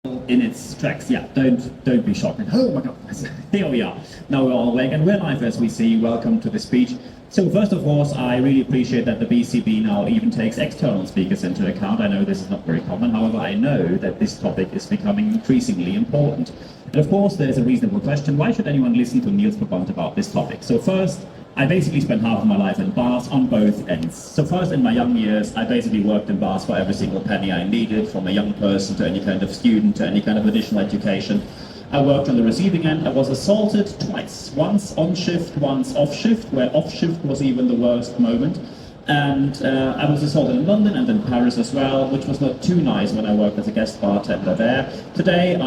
in its tracks. Yeah, don't be shocked. Oh my God, here we are. Now we're all awake and we're live as we see. Welcome to the speech. So first of all, I really appreciate that the BCB now even takes external speakers into account. I know this is not very common. However, I know that this topic is becoming increasingly important. And of course, there's a reasonable question. Why should anyone listen to Niels Brabandt about this topic? So first, I basically spent half of my life in bars on both ends. So first, in my young years, I basically worked in bars for every single penny I needed, from a young person to any kind of student to any kind of additional education. I worked on the receiving end. I was assaulted twice, once on shift, once off shift, where off shift was even the worst moment. And I was assaulted in London and in Paris as well, which was not too nice when I worked as a guest bartender there. Today,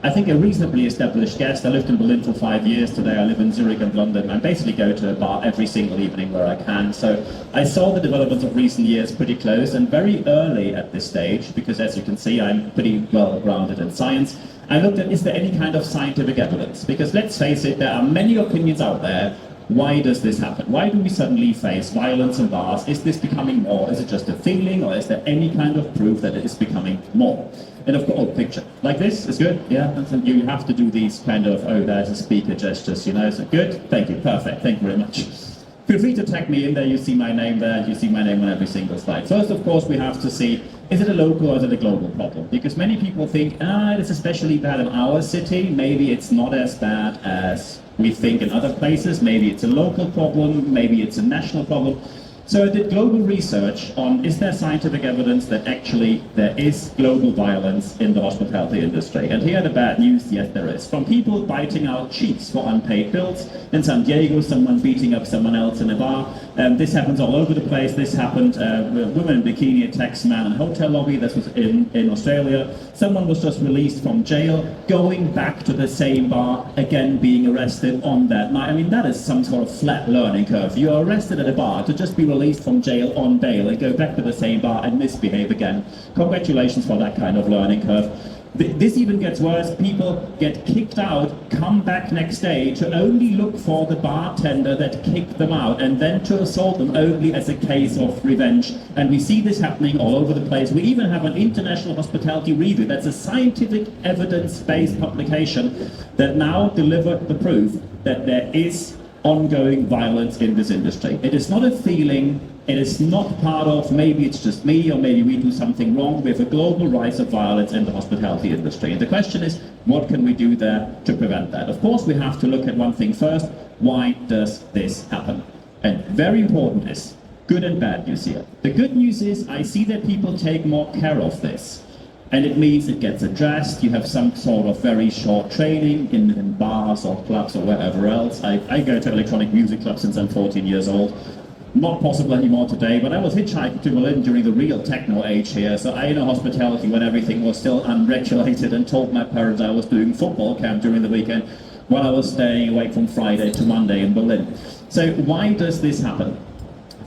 I think a reasonably established guest. I lived in Berlin for 5 years. Today I live in Zurich and London. I basically go to a bar every single evening where I can. So I saw the developments of recent years pretty close and very early at this stage, because as you can see, I'm pretty well grounded in science. I looked at, is there any kind of scientific evidence? Because let's face it, there are many opinions out there. Why does this happen? Why do we suddenly face violence in bars? Is this becoming more? Is it just a feeling, or is there any kind of proof that it is becoming more? And of course, picture like this is good. Yeah, you have to do these kind of, oh, there's a speaker gestures, you know. So good. Thank you. Perfect. Thank you very much. Feel free to tag me in there. You see my name there. You see my name on every single slide. First, of course, we have to see, is it a local or is it a global problem? Because many people think, it's especially bad in our city. Maybe it's not as bad as we think in other places. Maybe it's a local problem. Maybe it's a national problem. So I did global research on, is there scientific evidence that actually there is global violence in the hospitality industry? And here the bad news, yes there is. From people biting out cheeks for unpaid bills. In San Diego, someone beating up someone else in a bar. This happens all over the place. This happened with women in bikini attacks man in a hotel lobby. This was in Australia. Someone was just released from jail, going back to the same bar, again being arrested on that night. I mean, that is some sort of flat learning curve. You are arrested at a bar to just be released from jail on bail and go back to the same bar and misbehave again. Congratulations for that kind of learning curve. This even gets worse. People get kicked out, come back next day to only look for the bartender that kicked them out, and then to assault them only as a case of revenge. And we see this happening all over the place. We even have an international hospitality review that's a scientific evidence-based publication that now delivered the proof that there is ongoing violence in this industry. It is not a feeling. It is not part of, maybe it's just me, or maybe we do something wrong. We have a global rise of violence in the hospitality industry. And the question is, what can we do there to prevent that? Of course, we have to look at one thing first. Why does this happen? And very important is, good and bad news here. The good news is, I see that people take more care of this. And it means it gets addressed. You have some sort of very short training in bars or clubs or wherever else. I go to electronic music clubs since I'm 14 years old. Not possible anymore today, but I was hitchhiking to Berlin during the real techno age here, so I know hospitality when everything was still unregulated, and told my parents I was doing football camp during the weekend while I was staying awake from Friday to Monday in Berlin. So why does this happen?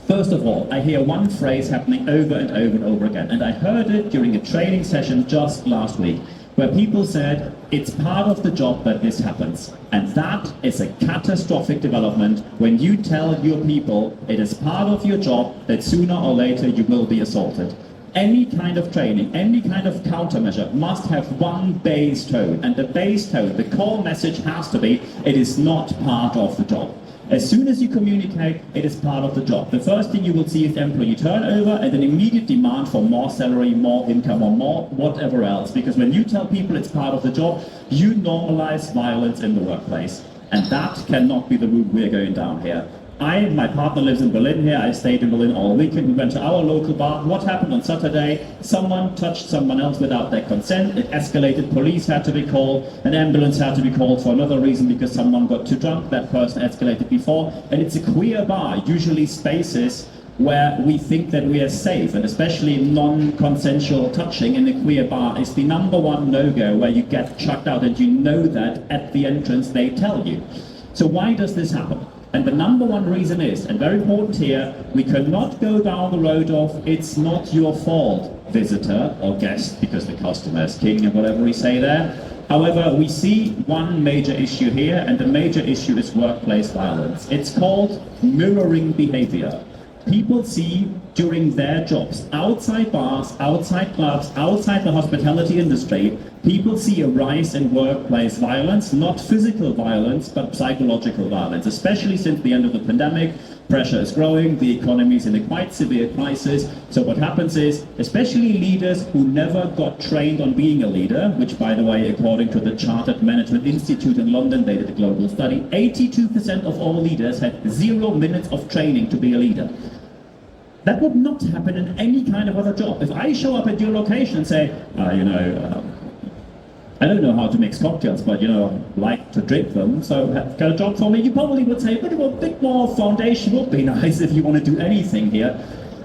First of all, I hear one phrase happening over and over and over again, and I heard it during a training session just last week, where people said, it's part of the job that this happens. And that is a catastrophic development when you tell your people it is part of your job that sooner or later you will be assaulted. Any kind of training, any kind of countermeasure must have one base tone. And the base tone, the core message has to be, it is not part of the job. As soon as you communicate, it is part of the job. The first thing you will see is employee turnover and an immediate demand for more salary, more income, or more whatever else. Because when you tell people it's part of the job, you normalize violence in the workplace. And that cannot be the route we're going down here. My partner lives in Berlin here. I stayed in Berlin all weekend. We went to our local bar. What happened on Saturday? Someone touched someone else without their consent. It escalated. Police had to be called. An ambulance had to be called for another reason, because someone got too drunk. That person escalated before. And it's a queer bar, usually spaces where we think that we are safe, and especially non-consensual touching in a queer bar is the #1 no-go, where you get chucked out, and you know that at the entrance they tell you. So why does this happen? And the #1 reason is, and very important here, we cannot go down the road of, it's not your fault, visitor or guest, because the customer is king and whatever we say there. However, we see one major issue here, and the major issue is workplace violence. It's called mirroring behavior. people see during their jobs, outside bars, outside clubs, outside the hospitality industry, people see a rise in workplace violence, not physical violence, but psychological violence, especially since the end of the pandemic. Pressure is growing, the economy is in a quite severe crisis. So what happens is, especially leaders who never got trained on being a leader, which by the way, according to the Chartered Management Institute in London, they did a global study, 82% of all leaders had 0 minutes of training to be a leader. That would not happen in any kind of other job. If I show up at your location and say, I don't know how to mix cocktails, but like to drink them, so got a job for me, you probably would say, but a bit more foundation would be nice if you want to do anything here.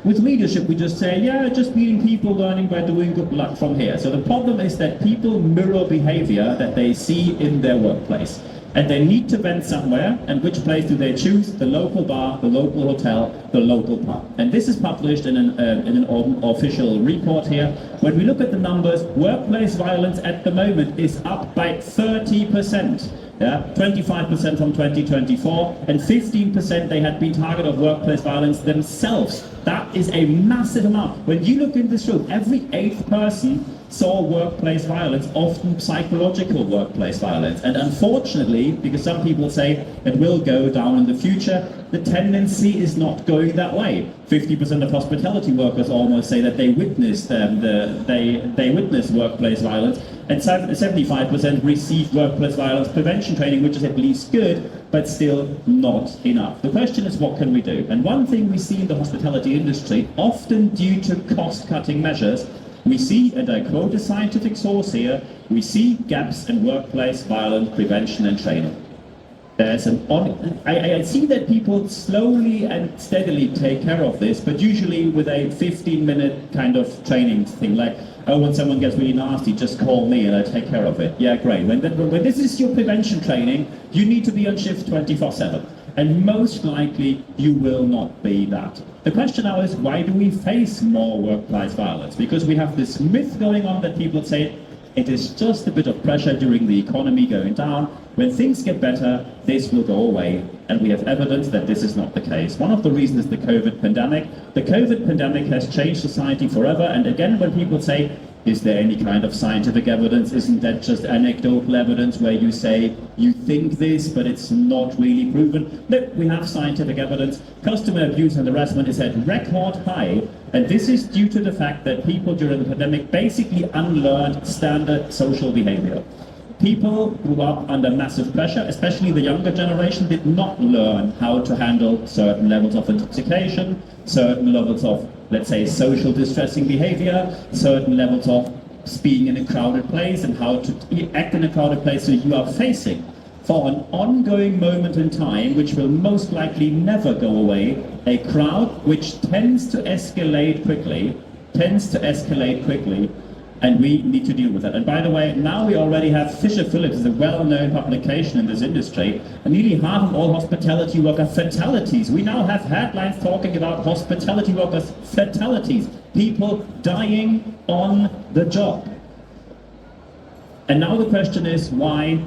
With leadership, we just say, yeah, just meeting people, learning by doing, good luck from here. So the problem is that people mirror behavior that they see in their workplace. And they need to vent somewhere, and which place do they choose? The local bar, the local hotel, the local pub. And this is published in an official report here. When we look at the numbers, workplace violence at the moment is up by 30%. Yeah, 25% from 2024, and 15% they had been target of workplace violence themselves. That is a massive amount. When you look in this room, every 8th person saw workplace violence, often psychological workplace violence. And unfortunately, because some people say it will go down in the future, the tendency is not going that way. 50% of hospitality workers almost say that they witnessed they witnessed workplace violence, and 75% receive workplace violence prevention training, which is at least good, but still not enough. The question is, what can we do? And one thing we see in the hospitality industry, often due to cost-cutting measures, we see, and I quote a scientific source here, we see gaps in workplace violence prevention and training. There's I see that people slowly and steadily take care of this, but usually with a 15-minute kind of training thing, like, oh, when someone gets really nasty, just call me and I take care of it. Yeah, great. When this is your prevention training, you need to be on shift 24/7. And most likely, you will not be that. The question now is, why do we face more workplace violence? Because we have this myth going on that people say, it is just a bit of pressure during the economy going down. When things get better, this will go away. And we have evidence that this is not the case. One of the reasons is the COVID pandemic. The COVID pandemic has changed society forever. And again, when people say, is there any kind of scientific evidence? Isn't that just anecdotal evidence where you say you think this, but it's not really proven? No, we have scientific evidence. Customer abuse and harassment is at record high, and this is due to the fact that people during the pandemic basically unlearned standard social behavior. People grew up under massive pressure, especially the younger generation did not learn how to handle certain levels of intoxication, certain levels of, let's say, social distressing behavior, certain levels of being in a crowded place and how to act in a crowded place. So you are facing, for an ongoing moment in time, which will most likely never go away, a crowd which tends to escalate quickly, and we need to deal with that. And by the way, now we already have Fisher Phillips, is a well-known publication in this industry, and nearly half of all hospitality worker fatalities. We now have headlines talking about hospitality workers' fatalities, people dying on the job. And now the question is, why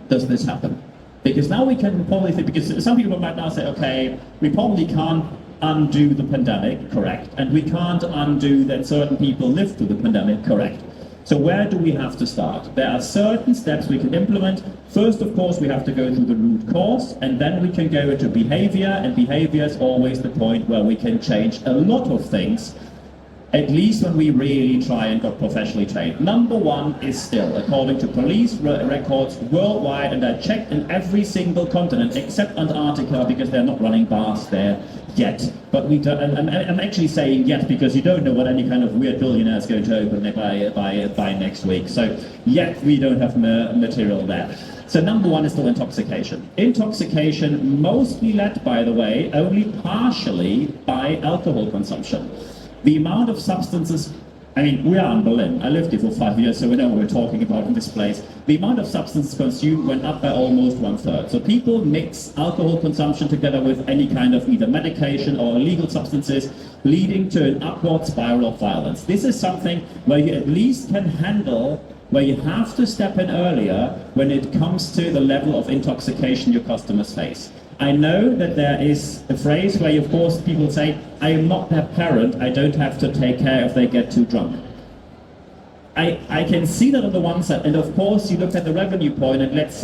does this happen? Because now we can probably think, because some people might now say, okay, we probably can't undo the pandemic, correct, and we can't undo that certain people lived through the pandemic, correct. So where do we have to start? There are certain steps we can implement. First, of course, we have to go through the root cause, and then we can go into behavior, and behavior is always the point where we can change a lot of things, at least when we really try and got professionally trained. Number one is still, according to police records worldwide, and I checked in every single continent except Antarctica because they're not running bars there yet. But we don't, and I'm actually saying yet because you don't know what any kind of weird billionaire is going to open by next week. So yet we don't have material there. So number one is still intoxication. Intoxication mostly led, by the way, only partially by alcohol consumption. The amount of substances, I mean, we are in Berlin. I lived here for 5 years, so we know what we're talking about in this place. The amount of substances consumed went up by almost 1/3. So people mix alcohol consumption together with any kind of either medication or illegal substances, leading to an upward spiral of violence. This is something where you at least can handle, where you have to step in earlier when it comes to the level of intoxication your customers face. I know that there is a phrase where, of course, people say, I am not their parent, I don't have to take care if they get too drunk. I can see that on the one side, and of course you look at the revenue point, and let's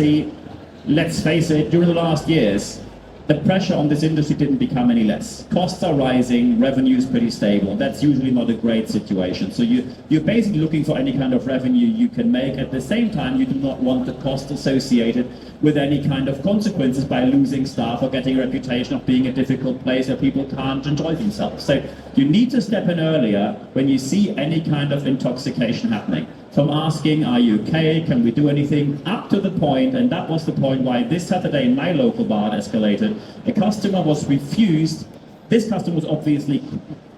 face it, during the last years, the pressure on this industry didn't become any less. Costs are rising, revenue is pretty stable, and that's usually not a great situation. So you're basically looking for any kind of revenue you can make. At the same time, you do not want the cost associated with any kind of consequences by losing staff or getting a reputation of being a difficult place where people can't enjoy themselves. So you need to step in earlier when you see any kind of intoxication happening. From asking, are you okay, can we do anything, up to the point, and that was the point why this Saturday in my local bar escalated, a customer was refused. This customer was obviously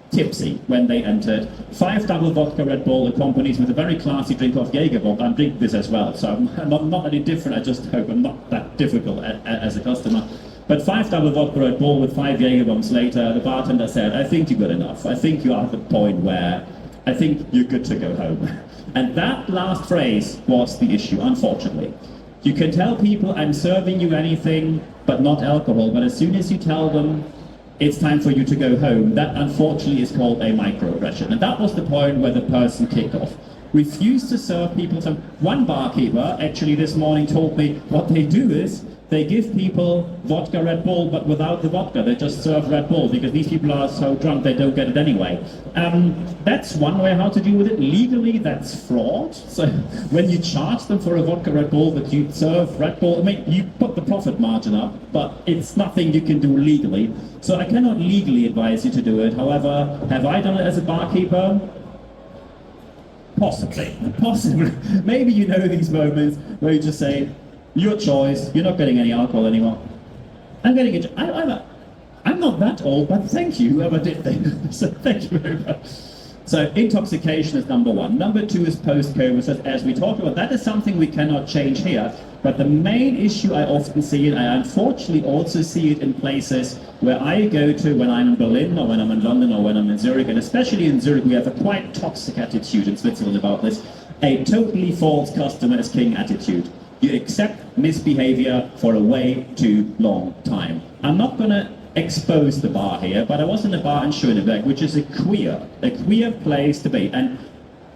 tipsy when they entered. 5 double vodka Red Bull accompanies with a very classy drink of Jägerbomb. I'm drinking this as well, so I'm not any different. I just hope I'm not that difficult as a customer. But 5 double vodka Red Bull with 5 Jägerbombs later, the bartender said, I think you're good enough. I think you are at the point where I think you're good to go home. And that last phrase was the issue, unfortunately. You can tell people, I'm serving you anything but not alcohol, but as soon as you tell them it's time for you to go home, that unfortunately is called a microaggression. And that was the point where the person kicked off. Refused to serve people. So one barkeeper actually this morning told me what they do is they give people vodka Red Bull, but without the vodka. They just serve Red Bull because these people are so drunk they don't get it anyway. That's one way how to deal with it. Legally, that's fraud. So when you charge them for a vodka Red Bull, but you serve Red Bull, I mean, you put the profit margin up, but it's nothing you can do legally. So I cannot legally advise you to do it. However, have I done it as a barkeeper? Possibly. Maybe you know these moments where you just say, your choice, you're not getting any alcohol anymore. I'm getting it. I'm not that old, but thank you, whoever did that. So thank you very much. So intoxication is number one. Number two is post-COVID. So as we talked about, that is something we cannot change here. But the main issue I often see, and I unfortunately also see it in places where I go to when I'm in Berlin or when I'm in London or when I'm in Zurich, and especially in Zurich, we have a quite toxic attitude in Switzerland about this. A totally false customer is king attitude. You accept misbehavior for a way too long time. I'm not going to expose the bar here, but I was in a bar in Schöneberg, which is a queer place to be. And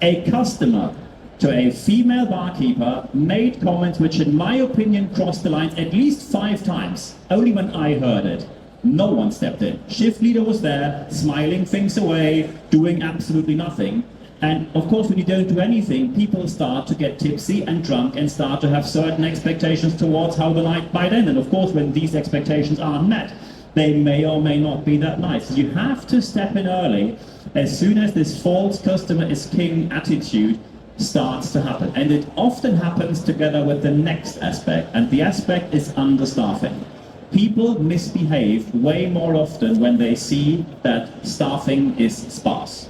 a customer to a female barkeeper made comments which, in my opinion, crossed the lines at least 5 times. Only when I heard it. No one stepped in. Shift leader was there, smiling things away, doing absolutely nothing. And of course, when you don't do anything, people start to get tipsy and drunk and start to have certain expectations towards how the night might end. And of course, when these expectations aren't met, they may or may not be that nice. You have to step in early as soon as this false customer is king attitude starts to happen. And it often happens together with the next aspect, and the aspect is understaffing. People misbehave way more often when they see that staffing is sparse.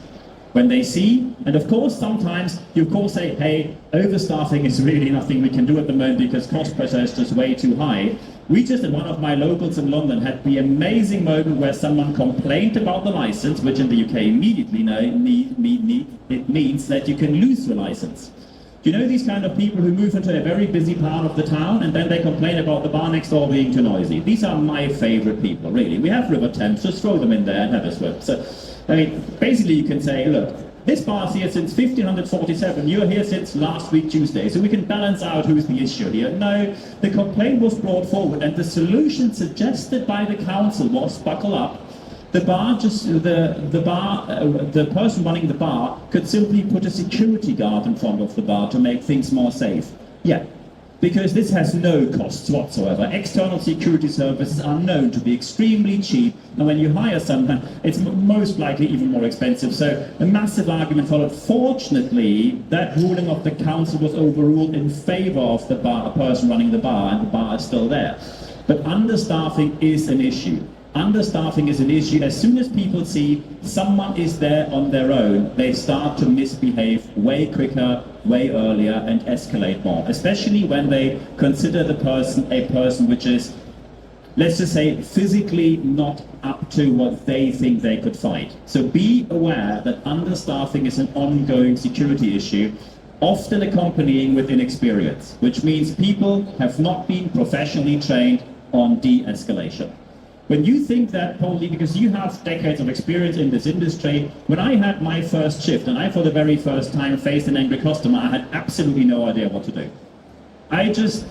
When they see, and of course sometimes you of course say, hey, overstaffing is really nothing we can do at the moment because cost pressure is just way too high. We just, at one of my locals in London, had the amazing moment where someone complained about the license, which in the UK immediately it means that you can lose your license. You know these kind of people who move into a very busy part of the town and then they complain about the bar next door being too noisy? These are my favorite people, really. We have River Thames, just throw them in there and have a swim. So, I mean, basically you can say, look, this bar's here since 1547, you're here since last week Tuesday, so we can balance out who's the issue here. No, the complaint was brought forward and the solution suggested by the council was buckle up. The person running the bar could simply put a security guard in front of the bar to make things more safe. Yeah, because this has no costs whatsoever. External security services are known to be extremely cheap, and when you hire someone, it's most likely even more expensive. So a massive argument followed. Fortunately, that ruling of the council was overruled in favor of the person running the bar, and the bar is still there. But understaffing is an issue. Understaffing is an issue. As soon as people see someone is there on their own, they start to misbehave way quicker, way earlier, and escalate more. Especially when they consider the person a person which is, let's just say, physically not up to what they think they could fight. So be aware that understaffing is an ongoing security issue, often accompanying with inexperience, which means people have not been professionally trained on de-escalation. When you think that, probably because you have decades of experience in this industry, when I had my first shift and I for the very first time faced an angry customer, I had absolutely no idea what to do. I just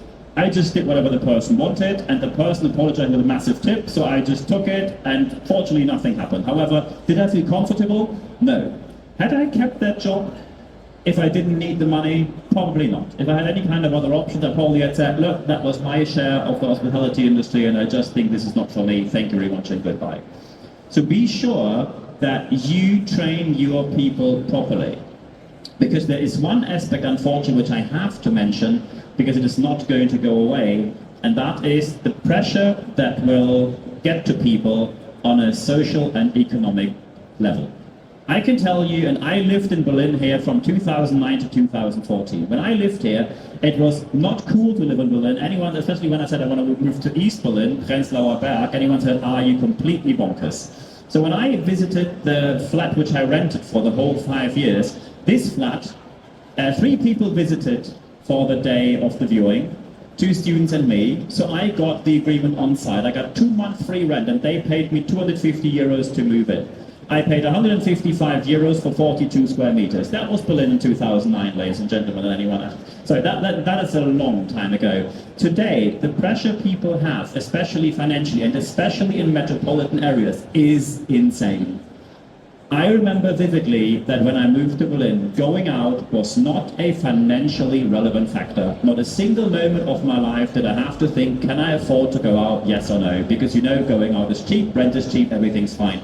did whatever the person wanted, and the person apologized with a massive tip, so I just took it, and fortunately nothing happened. However, did I feel comfortable? No. Had I kept that job, if I didn't need the money, probably not. If I had any kind of other options, I probably had said, look, that was my share of the hospitality industry and I just think this is not for me. Thank you very much and goodbye. So be sure that you train your people properly. Because there is one aspect, unfortunately, which I have to mention, because it is not going to go away, and that is the pressure that will get to people on a social and economic level. I can tell you, and I lived in Berlin here from 2009 to 2014. When I lived here, it was not cool to live in Berlin. Anyone, especially when I said I want to move to East Berlin, Prenzlauer Berg, anyone said, are you completely bonkers? So when I visited the flat which I rented for the whole 5 years, this flat, 3 people visited for the day of the viewing, 2 students and me. So I got the agreement on site. I got 2 months free rent and they paid me 250 euros to move in. I paid 155 euros for 42 square meters. That was Berlin in 2009, ladies and gentlemen, and anyone else. So that is a long time ago. Today, the pressure people have, especially financially and especially in metropolitan areas, is insane. I remember vividly that when I moved to Berlin, going out was not a financially relevant factor. Not a single moment of my life did I have to think, can I afford to go out, yes or no? Because you know going out is cheap, rent is cheap, everything's fine.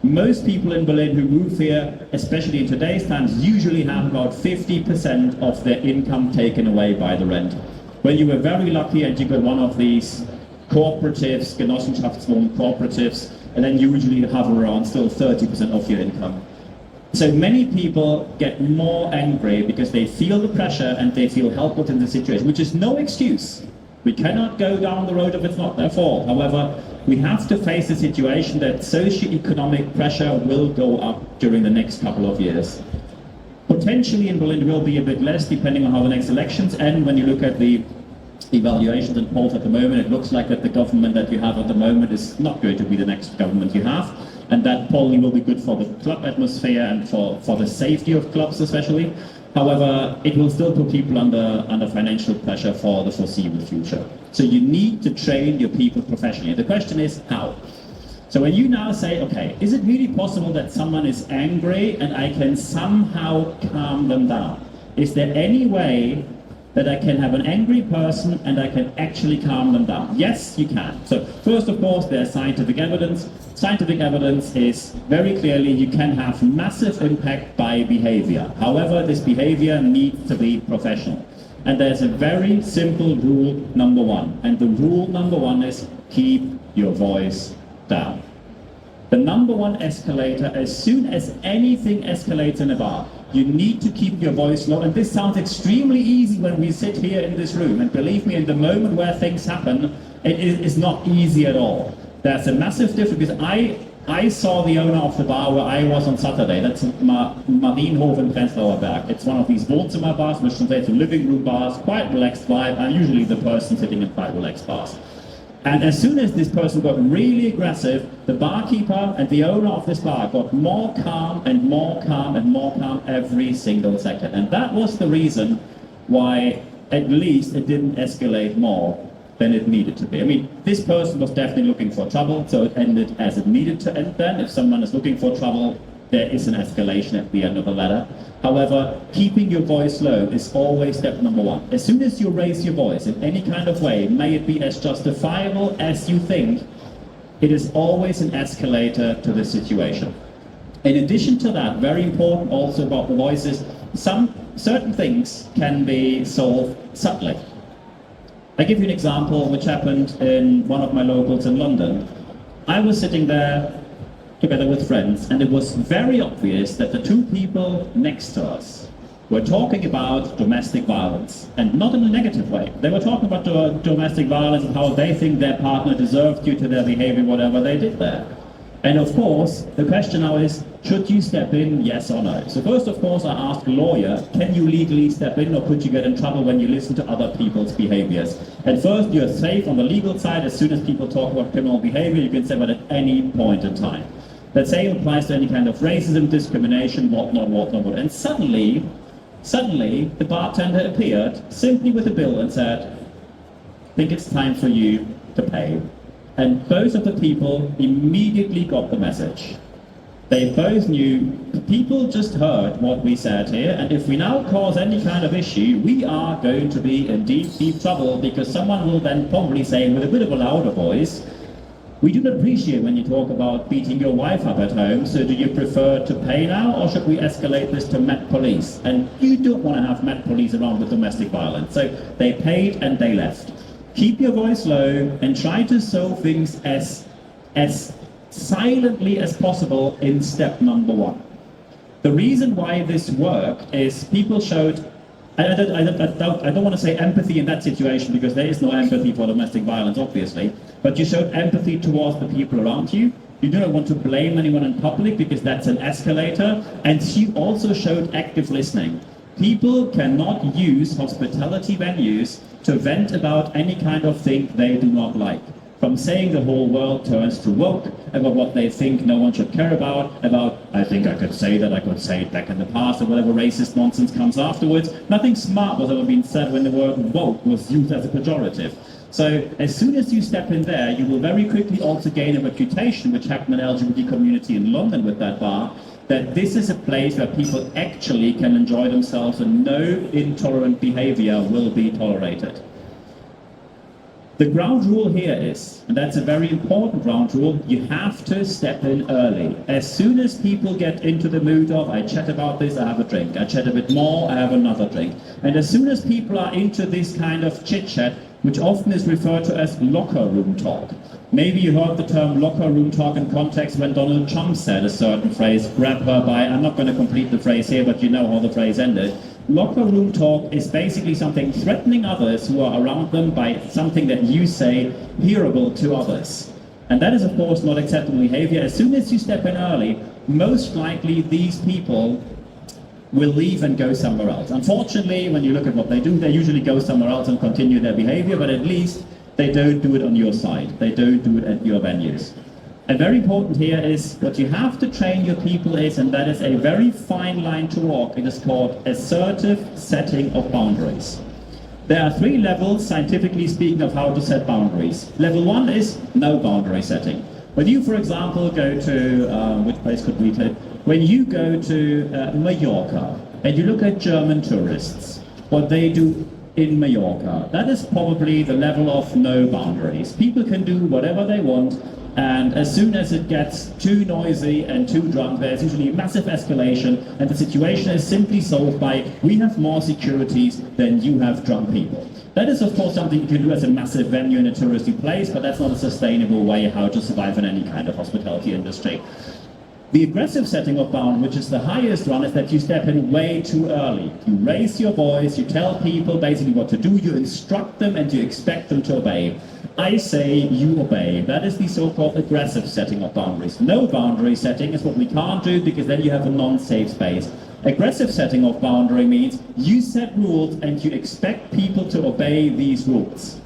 Most people in Berlin who move here, especially in today's times, usually have about 50% of their income taken away by the rent. When you were very lucky and you got one of these cooperatives, Genossenschaftswohnungen cooperatives, and then you usually have around still 30% of your income. So many people get more angry because they feel the pressure and they feel helpless in the situation, which is no excuse. We cannot go down the road if it's not their fault. However, we have to face the situation that socio-economic pressure will go up during the next couple of years. Potentially in Berlin it will be a bit less depending on how the next elections end. When you look at the evaluations and polls at the moment, it looks like that the government that you have at the moment is not going to be the next government you have. And that probably will be good for the club atmosphere and for the safety of clubs especially. However, it will still put people under financial pressure for the foreseeable future. So you need to train your people professionally. The question is how? So when you now say, okay, is it really possible that someone is angry and I can somehow calm them down? Is there any way that I can have an angry person and I can actually calm them down? Yes, you can. So first, of course, there's scientific evidence. Scientific evidence is very clearly you can have massive impact by behavior. However, this behavior needs to be professional. And there's a very simple rule number 1. And the rule number 1 is keep your voice down. The number 1 escalator, as soon as anything escalates in a bar, you need to keep your voice low. And this sounds extremely easy when we sit here in this room. And believe me, in the moment where things happen, it is not easy at all. There's a massive difference because I saw the owner of the bar where I was on Saturday. That's Marienhof in Prenzlauer Berg. It's one of these Wohnzimmer bars, which translates to living room bars, quite relaxed vibe. I'm usually the person sitting in quite relaxed bars. And as soon as this person got really aggressive, the barkeeper and the owner of this bar got more calm and more calm and more calm every single second. And that was the reason why at least it didn't escalate more than it needed to be. I mean, this person was definitely looking for trouble, so it ended as it needed to end then. If someone is looking for trouble, there is an escalation at the end of the ladder. However, keeping your voice low is always step number 1. As soon as you raise your voice in any kind of way, may it be as justifiable as you think, it is always an escalator to the situation. In addition to that, very important also about the voices, some certain things can be solved subtly. I give you an example which happened in one of my locals in London. I was sitting there together with friends, and it was very obvious that the 2 people next to us were talking about domestic violence, and not in a negative way. They were talking about domestic violence and how they think their partner deserved due to their behavior, whatever they did there. And of course, the question now is, should you step in, yes or no? So first, of course, I ask a lawyer, can you legally step in, or could you get in trouble when you listen to other people's behaviors? And first, you're safe on the legal side. As soon as people talk about criminal behavior, you can say that at any point in time. That same applies to any kind of racism, discrimination, whatnot. And suddenly, the bartender appeared simply with a bill and said, I think it's time for you to pay. And both of the people immediately got the message. They both knew, people just heard what we said here, and if we now cause any kind of issue, we are going to be in deep trouble, because someone will then probably say with a bit of a louder voice, we do not appreciate when you talk about beating your wife up at home, so do you prefer to pay now, or should we escalate this to Met Police? And you don't want to have Met Police around with domestic violence. So they paid and they left. Keep your voice low and try to solve things as silently as possible in step number one. The reason why this worked is people showed, I don't want to say empathy in that situation, because there is no empathy for domestic violence, obviously, but you showed empathy towards the people around you. You do not want to blame anyone in public, because that's an escalator, and you also showed active listening. People cannot use hospitality venues to vent about any kind of thing they do not like. From saying the whole world turns to woke, about what they think no one should care about, I think I could say that, I could say it back in the past, or whatever racist nonsense comes afterwards. Nothing smart was ever being said when the word woke was used as a pejorative. So as soon as you step in there, you will very quickly also gain a reputation, which happened in the LGBT community in London with that bar, that this is a place where people actually can enjoy themselves and no intolerant behavior will be tolerated. The ground rule here is, and that's a very important ground rule, you have to step in early. As soon as people get into the mood of, I chat about this, I have a drink. I chat a bit more, I have another drink. And as soon as people are into this kind of chit-chat, which often is referred to as locker room talk. Maybe you heard the term locker room talk in context when Donald Trump said a certain phrase, grab her by, I'm not going to complete the phrase here, but you know how the phrase ended. Locker room talk is basically something threatening others who are around them by something that you say hearable to others. And that is, of course, not acceptable behavior. As soon as you step in early, most likely these people will leave and go somewhere else. Unfortunately, when you look at what they do, they usually go somewhere else and continue their behavior, but at least they don't do it on your side. They don't do it at your venues. And very important here is what you have to train your people is, and that is a very fine line to walk. It is called assertive setting of boundaries. There are 3 levels, scientifically speaking, of how to set boundaries. Level 1 is no boundary setting. When you, for example, go to, which place could we take? When you go to Mallorca and you look at German tourists, what they do in Mallorca, that is probably the level of no boundaries. People can do whatever they want, and as soon as it gets too noisy and too drunk, there's usually massive escalation, and the situation is simply solved by, we have more securities than you have drunk people. That is, of course, something you can do as a massive venue in a touristy place, but that's not a sustainable way how to survive in any kind of hospitality industry. The aggressive setting of bound, which is the highest one, is that you step in way too early. You raise your voice, you tell people basically what to do, you instruct them, and you expect them to obey. I say, you obey. That is the so-called aggressive setting of boundaries. No boundary setting is what we can't do, because then you have a non-safe space. Aggressive setting of boundary means you set rules and you expect people to obey these rules.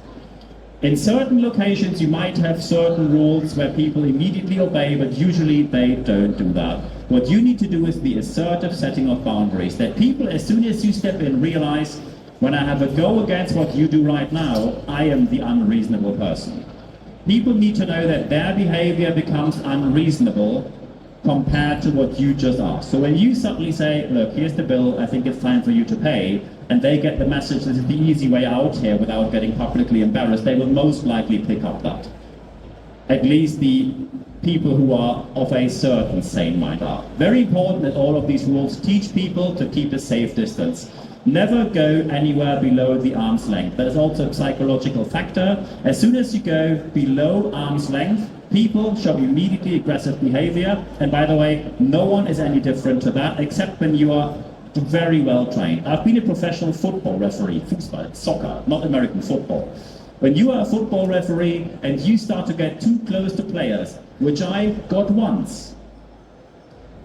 In certain locations, you might have certain rules where people immediately obey, but usually they don't do that. What you need to do is the assertive setting of boundaries, that people, as soon as you step in, realize, when I have a go against what you do right now, I am the unreasonable person. People need to know that their behavior becomes unreasonable compared to what you just asked. So when you suddenly say, look, here's the bill, I think it's time for you to pay, and they get the message this is the easy way out here without getting publicly embarrassed, they will most likely pick up that. At least the people who are of a certain sane mind are. Very important that all of these rules teach people to keep a safe distance. Never go anywhere below the arm's length. That is also a psychological factor. As soon as you go below arm's length, people show immediately aggressive behavior. And by the way, no one is any different to that, except when you are very well trained. I've been a professional football referee, Fußball, soccer, not American football. When you are a football referee and you start to get too close to players, which I got once.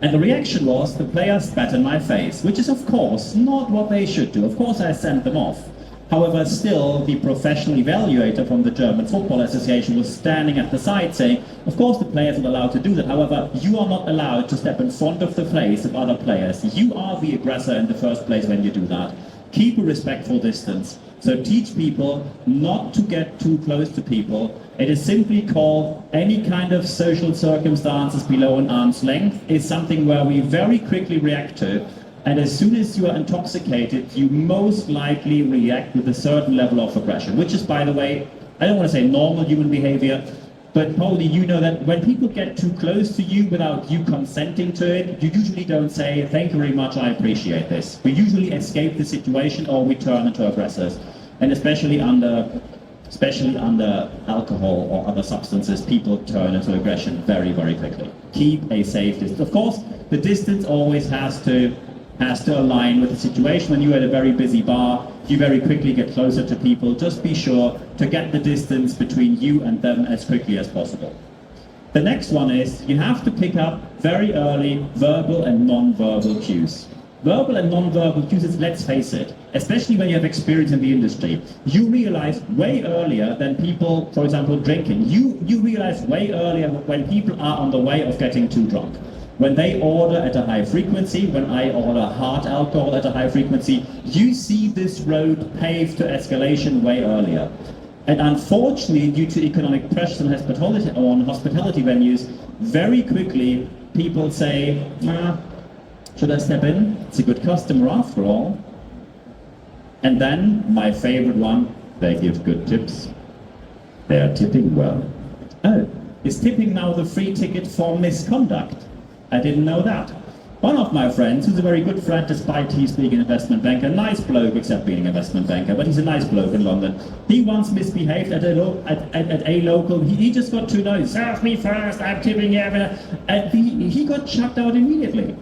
And the reaction was, the player spat in my face, which is of course not what they should do. Of course I sent them off. However, still, the professional evaluator from the German Football Association was standing at the side saying, of course the players are allowed to do that. However, you are not allowed to step in front of the face of other players. You are the aggressor in the first place when you do that. Keep a respectful distance. So teach people not to get too close to people. It is simply called any kind of social circumstances below an arm's length is something where we very quickly react to. And as soon as you are intoxicated, you most likely react with a certain level of aggression, which is, by the way, I don't want to say normal human behavior, but probably you know that when people get too close to you without you consenting to it, you usually don't say, thank you very much, I appreciate this. We usually escape the situation or we turn into aggressors. And especially under alcohol or other substances, people turn into aggression very, very quickly. Keep a safe distance. Of course, the distance always has to align with the situation. When you're at a very busy bar, you very quickly get closer to people. Just be sure to get the distance between you and them as quickly as possible. The next one is you have to pick up very early verbal and non-verbal cues. Verbal and non-verbal cues, let's face it, especially when you have experience in the industry, you realize way earlier than people, for example, drinking. You realize way earlier when people are on the way of getting too drunk. When they order at a high frequency, when I order hard alcohol at a high frequency, you see this road paved to escalation way earlier. And unfortunately, due to economic pressures on hospitality venues, very quickly people say, should I step in? It's a good customer after all. And then, my favorite one, they give good tips. They are tipping well. Oh, is tipping now the free ticket for misconduct? I didn't know that. One of my friends, who's a very good friend despite he's being an investment banker, nice bloke except being an investment banker, but he's a nice bloke in London. He once misbehaved at a local, he just got too nice, serve me first, I'm tipping you, and he got chucked out immediately.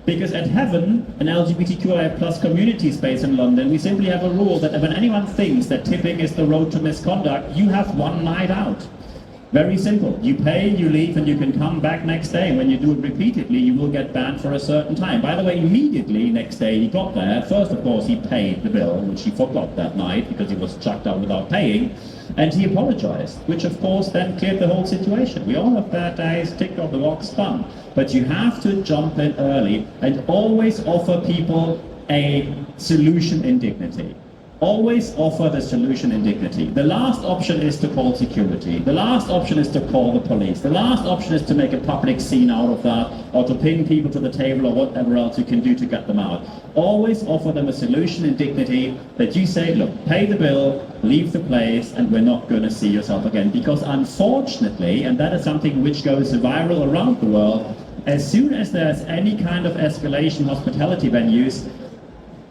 Because at Heaven, an LGBTQIA plus community space in London, we simply have a rule that when anyone thinks that tipping is the road to misconduct, you have one night out. Very simple. You pay, you leave, and you can come back next day. When you do it repeatedly, you will get banned for a certain time. By the way, immediately next day he got there. First, of course, he paid the bill, which he forgot that night because he was chucked out without paying. And he apologized, which of course then cleared the whole situation. We all have bad days, ticked off the box, fun. But you have to jump in early and always offer people a solution in dignity. Always offer the solution in dignity. The last option is to call security. The last option is to call the police. The last option is to make a public scene out of that, or to pin people to the table, or whatever else you can do to get them out. Always offer them a solution in dignity that you say, look, pay the bill, leave the place, and we're not going to see yourself again. Because unfortunately, and that is something which goes viral around the world, as soon as there's any kind of escalation hospitality venues,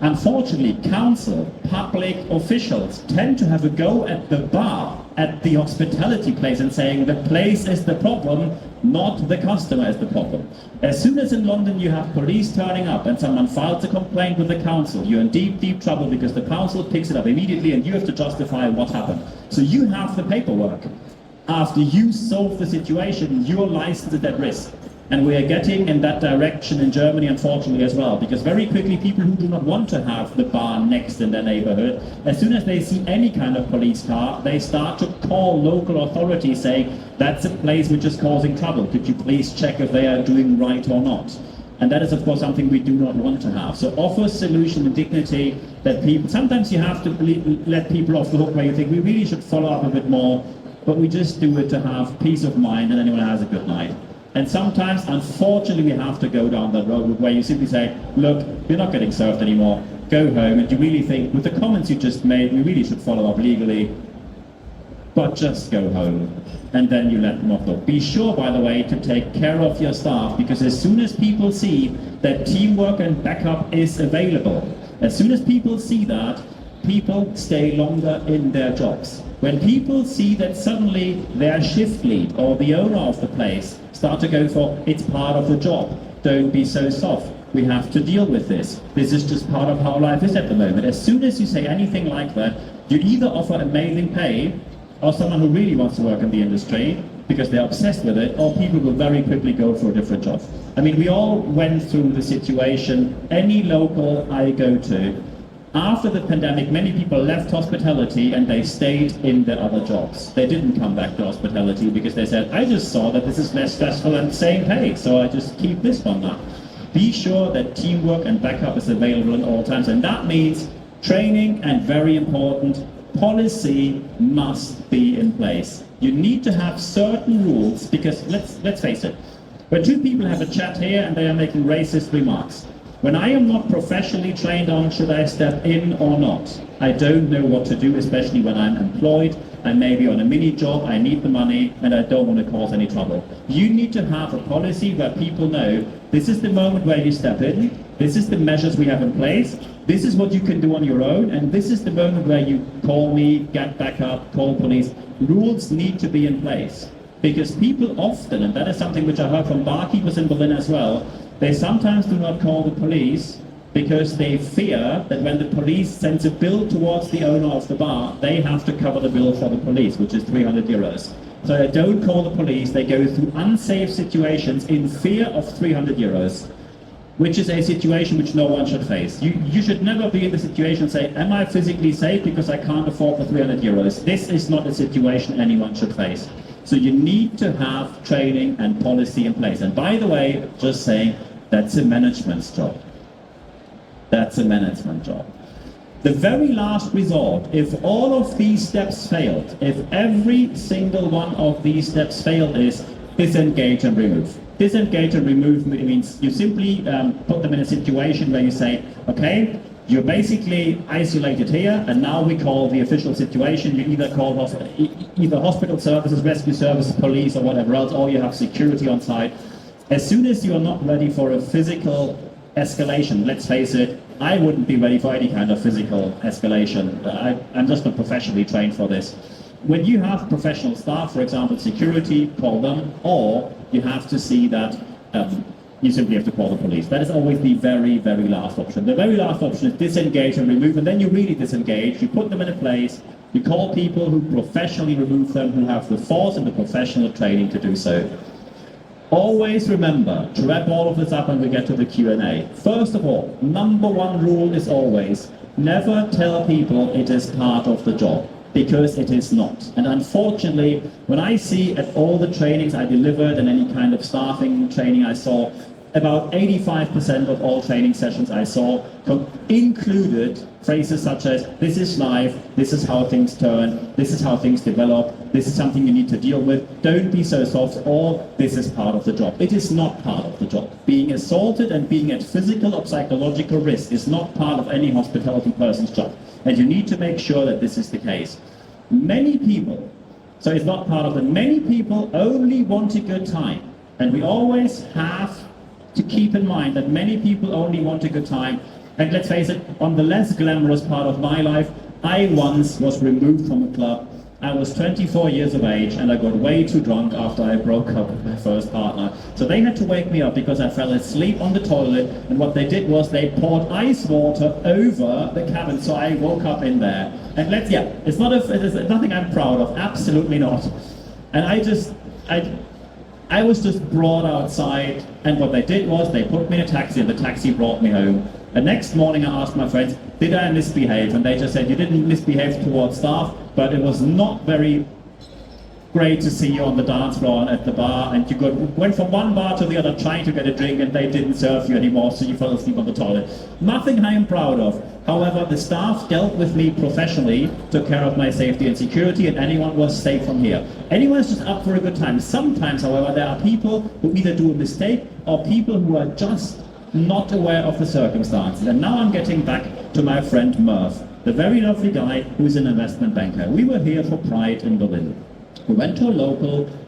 unfortunately, council, public officials tend to have a go at the bar, at the hospitality place, and saying the place is the problem, not the customer is the problem. As soon as in London you have police turning up and someone files a complaint with the council, you're in deep, deep trouble because the council picks it up immediately and you have to justify what happened. So you have the paperwork. After you solve the situation, your license is at risk. And we are getting in that direction in Germany, unfortunately, as well, because very quickly people who do not want to have the bar next in their neighborhood, as soon as they see any kind of police car, they start to call local authorities saying, that's a place which is causing trouble. Could you please check if they are doing right or not? And that is, of course, something we do not want to have. So offer solution and dignity that people, sometimes you have to let people off the hook where you think we really should follow up a bit more, but we just do it to have peace of mind and anyone has a good night. And sometimes, unfortunately, we have to go down that road where you simply say, look, you're not getting served anymore, go home, and you really think, with the comments you just made, we really should follow up legally, but just go home, and then you let them off the hook. Be sure, by the way, to take care of your staff, because as soon as people see that teamwork and backup is available, as soon as people see that, people stay longer in their jobs. When people see that suddenly their shift lead or the owner of the place start to go for, it's part of the job, don't be so soft, we have to deal with this, this is just part of how life is at the moment. As soon as you say anything like that, you either offer amazing pay, or someone who really wants to work in the industry because they're obsessed with it, or people will very quickly go for a different job. I mean, we all went through the situation, any local I go to, after the pandemic, many people left hospitality and they stayed in their other jobs. They didn't come back to hospitality because they said, I just saw that this is less stressful and same pay, so I just keep this one now. Be sure that teamwork and backup is available at all times, and that means training and, very important, policy must be in place. You need to have certain rules, because let's face it, when two people have a chat here and they are making racist remarks, when I am not professionally trained on should I step in or not, I don't know what to do, especially when I'm employed, I may be on a mini job, I need the money, and I don't want to cause any trouble. You need to have a policy where people know this is the moment where you step in, this is the measures we have in place, this is what you can do on your own, and this is the moment where you call me, get back up, call police. Rules need to be in place. Because people often, and that is something which I heard from barkeepers in Berlin as well, they sometimes do not call the police because they fear that when the police sends a bill towards the owner of the bar, they have to cover the bill for the police, which is 300 euros. So they don't call the police, they go through unsafe situations in fear of 300 euros, which is a situation which no one should face. You should never be in the situation and say, am I physically safe because I can't afford the 300 euros? This is not a situation anyone should face. So you need to have training and policy in place. And by the way, just saying, that's a management's job. That's a management job. The very last resort, if all of these steps failed, if every single one of these steps failed, is disengage and remove. Disengage and remove means you simply put them in a situation where you say, okay, you're basically isolated here, and now we call the official situation. You either call either hospital services, rescue services, police, or whatever else, or you have security on site. As soon as you are not ready for a physical escalation, let's face it, I wouldn't be ready for any kind of physical escalation. I'm just not professionally trained for this. When you have professional staff, for example, security, call them, or you have to see that you simply have to call the police. That is always the very, very last option. The very last option is disengage and remove, and then you really disengage. You put them in a place, you call people who professionally remove them, who have the force and the professional training to do so. Always remember to wrap all of this up when we get to the Q&A. First of all, number one rule is always never tell people it is part of the job, because it is not. And unfortunately, when I see at all the trainings I delivered and any kind of staffing training I saw, about 85% of all training sessions I saw included phrases such as, this is life, this is how things turn, this is how things develop, this is something you need to deal with, don't be so soft, or this is part of the job. It is not part of the job. Being assaulted and being at physical or psychological risk is not part of any hospitality person's job. And you need to make sure that this is the case. Many people, so it's not part of it, many people only want a good time. And we always have to keep in mind that many people only want a good time. And let's face it, on the less glamorous part of my life, I once was removed from a club. I was 24 years of age and I got way too drunk after I broke up with my first partner. So they had to wake me up because I fell asleep on the toilet, and what they did was they poured ice water over the cabin, so I woke up in there. And it's nothing I'm proud of, absolutely not. And I was just brought outside, and what they did was they put me in a taxi and the taxi brought me home. The next morning I asked my friends, did I misbehave? And they just said, you didn't misbehave towards staff, but it was not very great to see you on the dance floor and at the bar, and you went from one bar to the other trying to get a drink and they didn't serve you anymore, so you fell asleep on the toilet. Nothing I am proud of. However, the staff dealt with me professionally, took care of my safety and security, and anyone was safe from here. Anyone is just up for a good time. Sometimes, however, there are people who either do a mistake or people who are just not aware of the circumstances. And now I'm getting back to my friend Murph, the very lovely guy who's an investment banker. We were here for Pride in Berlin. We went to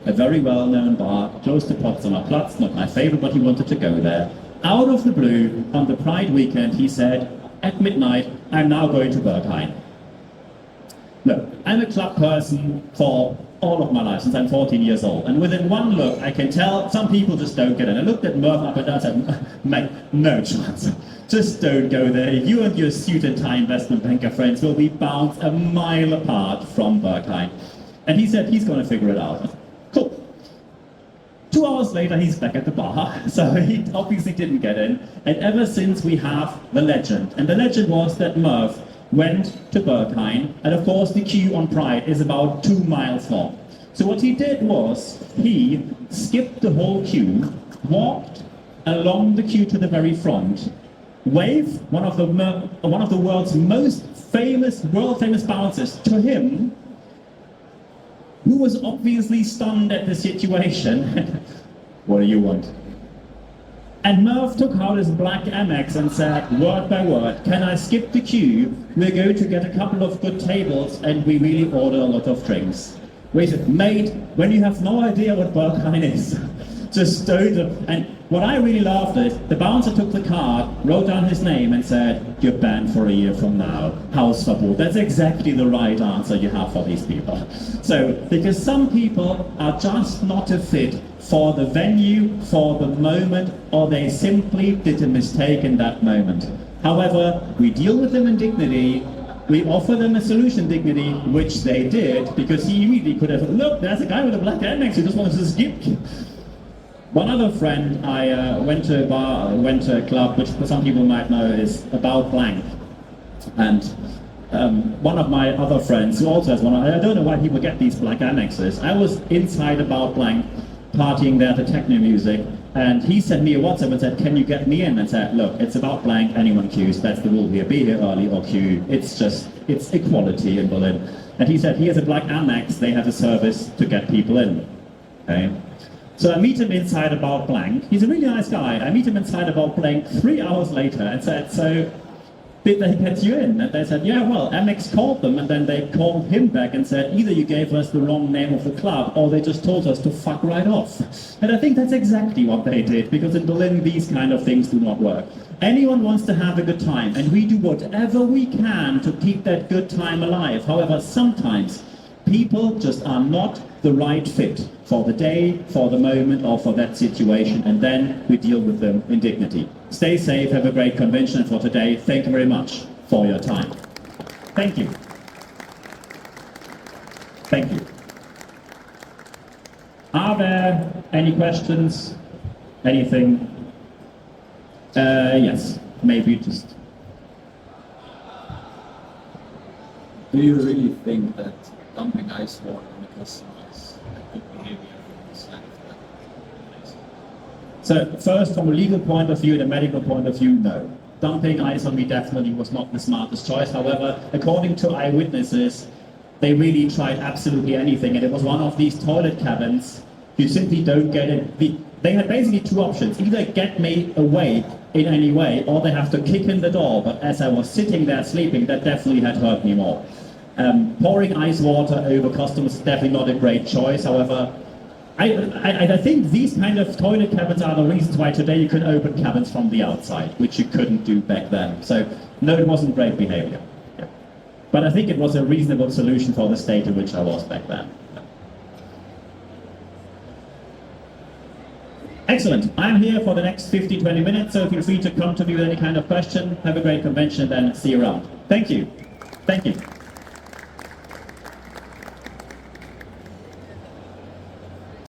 a very well-known bar close to Potsdamer Platz, not my favorite, but he wanted to go there. Out of the blue, on the Pride weekend, he said, at midnight, I'm now going to Berghain. Look, I'm a club person for all of my life, since I'm 14 years old. And within one look, I can tell some people just don't get it. I looked at Murph up and down and said, mate, no chance. Just don't go there. You and your suit and tie investment banker friends will be bounced a mile apart from Berghain. And he said he's going to figure it out. Cool. 2 hours later, he's back at the bar, so he obviously didn't get in. And ever since, we have the legend. And the legend was that Merv went to Berghain, and of course, the queue on Pride is about 2 miles long. So what he did was, he skipped the whole queue, walked along the queue to the very front, waved one of the world's most famous, world-famous bouncers to him, who was obviously stunned at the situation. What do you want? And Merv took out his black Amex and said, word by word, can I skip the queue? We're going to get a couple of good tables and we really order a lot of drinks. We said, mate, when you have no idea what Berghain is, just don't. And what I really loved is, the bouncer took the card, wrote down his name and said, you're banned for a year from now. Hausverbot. That's exactly the right answer you have for these people. So, because some people are just not a fit for the venue, for the moment, or they simply did a mistake in that moment. However, we deal with them in dignity. We offer them a solution dignity, which they did, because he immediately could have, look, there's a guy with a black Amex who just wants to skip. One other friend, I went to a club, which some people might know is About Blank. And one of my other friends, who also has one, I don't know why people get these black Amexes. I was inside About Blank, partying there to techno music, and he sent me a WhatsApp and said, can you get me in? And said, look, it's About Blank, anyone queues, that's the rule here, be here early or queue. It's equality in Berlin. And he said, here's a black Amex, they have a service to get people in. Okay? So I meet him inside About Blank. He's a really nice guy. I meet him inside About Blank 3 hours later and said, so did they get you in? And they said, yeah, well, Amex called them and then they called him back and said, either you gave us the wrong name of the club or they just told us to fuck right off. And I think that's exactly what they did, because in Berlin these kind of things do not work. Anyone wants to have a good time and we do whatever we can to keep that good time alive. However, sometimes people just are not the right fit for the day, for the moment, or for that situation, and then we deal with them in dignity. Stay safe, have a great convention for today. Thank you very much for your time. Thank you. Thank you. Are there any questions? Anything? Yes, maybe just. Do you really think that dumping ice water on the customer is a good behavior from the side of that? So first, from a legal point of view and a medical point of view, no. Dumping ice on me definitely was not the smartest choice. However, according to eyewitnesses, they really tried absolutely anything, and it was one of these toilet cabins. You simply don't get it. They had basically two options: either get me away in any way, or they have to kick in the door. But as I was sitting there sleeping, that definitely had hurt me more. Pouring ice water over customers is definitely not a great choice. However, I think these kind of toilet cabins are the reasons why today you can open cabins from the outside, which you couldn't do back then. So no, it wasn't great behavior. Yeah. But I think it was a reasonable solution for the state in which I was back then. Excellent. I'm here for the next 15-20 minutes, so feel free to come to me with any kind of question. Have a great convention, then see you around. Thank you. Thank you.